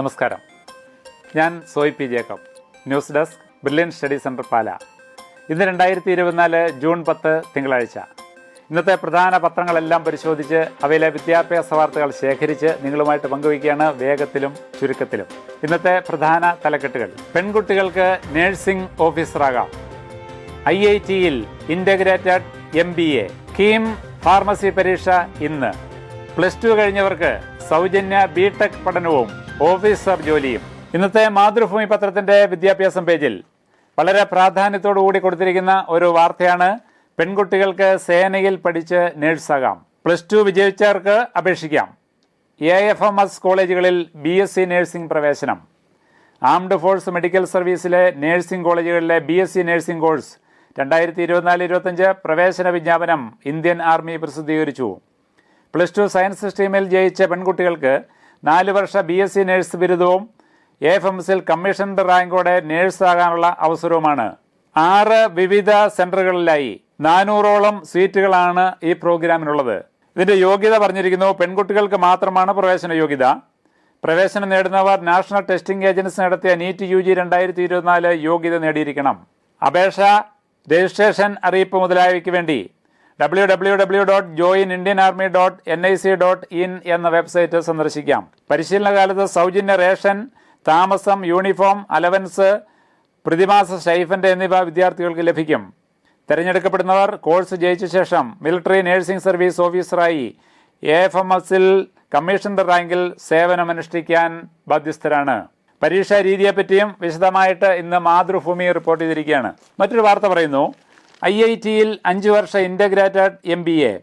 നമസ്കാരം. ഞാൻ Soy P Jacob, news desk, brilliant study centre Pala. ഇന്ന് 2024 ജൂൺ 10 തിങ്കളാഴ്ച. ഇന്നത്തെ പ്രധാന പത്രങ്ങളെല്ലാം പരിശോധിച്ച് അവയിലെ വിദ്യാഭ്യാസ വാർത്തകൾ ശേഖരിച്ച് നിങ്ങളുമായിട്ട് പങ്കുവയ്ക്കുകയാണ് വേഗത്തിലും ചുരുക്കത്തിലും. ഇന്നത്തെ പ്രധാന തലക്കെട്ടുകൾ: പെൺകുട്ടികൾക്ക് നഴ്സിംഗ് ഓഫീസറാകാം, IIT-യിൽ ഇൻ്റഗ്രേറ്റഡ് MBA, കീം ഫാർമസി പരീക്ഷ ഇന്ന്, +2 കഴിഞ്ഞവർക്ക് സൗജന്യ BTech പഠനവും ഓഫീസർ ജോലിയും. ഇന്നത്തെ മാതൃഭൂമി പത്രത്തിന്റെ വിദ്യാഭ്യാസം പേജിൽ വളരെ പ്രാധാന്യത്തോടുകൂടി കൊടുത്തിരിക്കുന്ന ഒരു വാർത്തയാണ്: പെൺകുട്ടികൾക്ക് സേനയിൽ പഠിച്ച് നേഴ്സാകാം, +2 വിജയിച്ചവർക്ക് അപേക്ഷിക്കാം. AFMS കോളേജുകളിൽ BSc നഴ്സിംഗ് പ്രവേശനം. ആംഡ് ഫോഴ്സ് മെഡിക്കൽ സർവീസിലെ നഴ്സിംഗ് കോളേജുകളിലെ BSc നഴ്സിംഗ് കോഴ്സ് 2024-25 പ്രവേശന വിജ്ഞാപനം ഇന്ത്യൻ ആർമി പ്രസിദ്ധീകരിച്ചു. +2 സയൻസ് സ്ട്രീമിൽ ജയിച്ച പെൺകുട്ടികൾക്ക് 4 വർഷ BSc നഴ്സ് ബിരുദവും AFMSൽ കമ്മീഷൻഡ് റാങ്കോടെ നേഴ്സാകാനുള്ള അവസരവുമാണ്. 6 വിവിധ സെന്ററുകളിലായി 400ഓളം സീറ്റുകളാണ് ഈ പ്രോഗ്രാമിനുള്ളത്. ഇതിന്റെ യോഗ്യത പറഞ്ഞിരിക്കുന്നു: പെൺകുട്ടികൾക്ക് മാത്രമാണ് പ്രവേശന യോഗ്യത. പ്രവേശനം നേടുന്നവർ നാഷണൽ ടെസ്റ്റിംഗ് ഏജൻസി നടത്തിയ NEET UG 2024 യോഗ്യത നേടിയിരിക്കണം. അപേക്ഷ, രജിസ്ട്രേഷൻ, അറിയിപ്പ് മുതലായവയ്ക്ക് വേണ്ടി www.joinindianarmy.nic.in എന്ന വെബ്സൈറ്റ് സന്ദർശിക്കാം. പരിശീലന കാലത്ത് സൗജന്യ റേഷൻ, താമസം, യൂണിഫോം, അലവൻസ്, പ്രതിമാസ സ്റ്റൈഫൻഡ് എന്നിവ വിദ്യാർത്ഥികൾക്ക് ലഭിക്കും. തിരഞ്ഞെടുക്കപ്പെടുന്നവർ കോഴ്സ് ജയിച്ച ശേഷം മിലിറ്ററി നഴ്സിംഗ് സർവീസ് ഓഫീസറായി AFMSൽ കമ്മീഷൻഡ് റാങ്കിൽ സേവനമനുഷ്ഠിക്കാൻ ബാധ്യസ്ഥരാണ്. പരീക്ഷാ രീതിയെപ്പറ്റിയും വിശദമായിട്ട് ഇന്ന് മാതൃഭൂമി റിപ്പോർട്ട് ചെയ്തിരിക്കുകയാണ്. മറ്റൊരു വാർത്ത പറയുന്നു: IIT-യിൽ 5 വർഷ integrated MBA,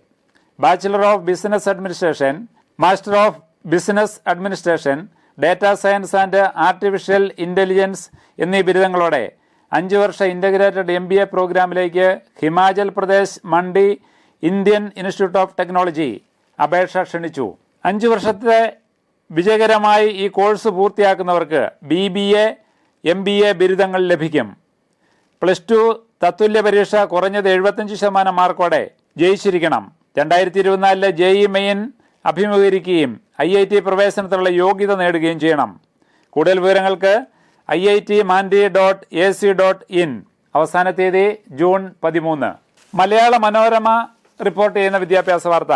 bachelor of business administration, master of business administration, data science and artificial intelligence എന്നീ ബിരുദങ്ങളോടെ 5 വർഷ ഇൻ്റഗ്രേറ്റഡ് MBA പ്രോഗ്രാമിലേക്ക് Himachal Pradesh Mandi Indian institute of technology അപേക്ഷ ക്ഷണിച്ചു. 5 വർഷത്തെ വിജയകരമായി ഈ കോഴ്സ് പൂർത്തിയാക്കുന്നവർക്ക് BBA, MBA ബിരുദങ്ങൾ ലഭിക്കും. +2 തത്തുല്യ പരീക്ഷ കുറഞ്ഞത് 75% മാർക്കോടെ ജയിച്ചിരിക്കണം. 2024 JEE മെയിൻ അഭിമുഖീകരിക്കുകയും IIT പ്രവേശനത്തിനുള്ള യോഗ്യത നേടുകയും ചെയ്യണം. കൂടുതൽ വിവരങ്ങൾക്ക് IITmandi.ac.in. അവസാന തീയതി ജൂൺ 13. മലയാള മനോരമ റിപ്പോർട്ട് ചെയ്യുന്ന വിദ്യാഭ്യാസ വാർത്ത: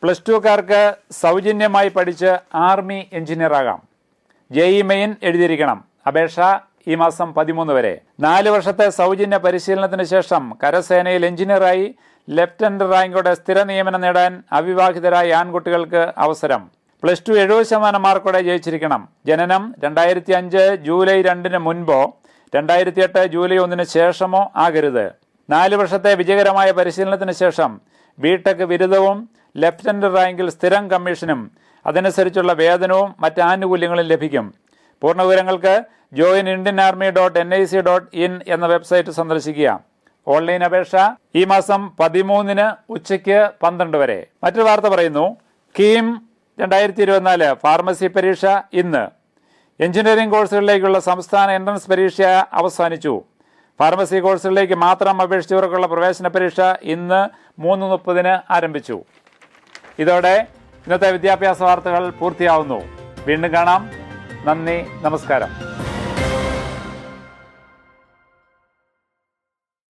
+2കാർക്ക് സൗജന്യമായി പഠിച്ച് ആർമി എഞ്ചിനീയറാകാം. JEE മെയിൻ എഴുതിയിരിക്കണം. അപേക്ഷ ഈ മാസം 13 വരെ. 4 വർഷത്തെ സൗജന്യ പരിശീലനത്തിന് ശേഷം കരസേനയിൽ എഞ്ചിനീയറായി ലെഫ്റ്റനന്റ് റാങ്കോടെ സ്ഥിര നിയമനം നേടാൻ അവിവാഹിതരായ ആൺകുട്ടികൾക്ക് അവസരം. +2 70% മാർക്കോടെ ജയിച്ചിരിക്കണം. ജനനം 2005 ജൂലൈ 2 മുൻപോ 2008 ജൂലൈ 1 ശേഷമോ ആകരുത്. 4 വർഷത്തെ വിജയകരമായ പരിശീലനത്തിന് ശേഷം BTech ബിരുദവും ലെഫ്റ്റനന്റ് റാങ്കിൽ സ്ഥിരം കമ്മീഷനും അതനുസരിച്ചുള്ള വേതനവും മറ്റ് ആനുകൂല്യങ്ങളും ലഭിക്കും. പൂർണ്ണ വിവരങ്ങൾക്ക് joinindianarmy.nic.in എന്ന വെബ്സൈറ്റ് സന്ദർശിക്കുക. ഓൺലൈൻ അപേക്ഷ ഈ മാസം 13 ഉച്ചയ്ക്ക് 12 വരെ. മറ്റൊരു വാർത്ത പറയുന്നു: കീം 2024 ഫാർമസി പരീക്ഷ ഇന്ന്. എഞ്ചിനീയറിംഗ് കോഴ്സുകളിലേക്കുള്ള സംസ്ഥാന എൻട്രൻസ് പരീക്ഷ അവസാനിച്ചു. ഫാർമസി കോഴ്സുകളിലേക്ക് മാത്രം അപേക്ഷിച്ചവർക്കുള്ള പ്രവേശന പരീക്ഷ ഇന്ന് 3:30 ആരംഭിച്ചു. ഇതോടെ ഇന്നത്തെ വിദ്യാഭ്യാസ വാർത്തകൾ പൂർത്തിയാവുന്നു. വീണ്ടും കാണാം. നന്ദി, നമസ്കാരം.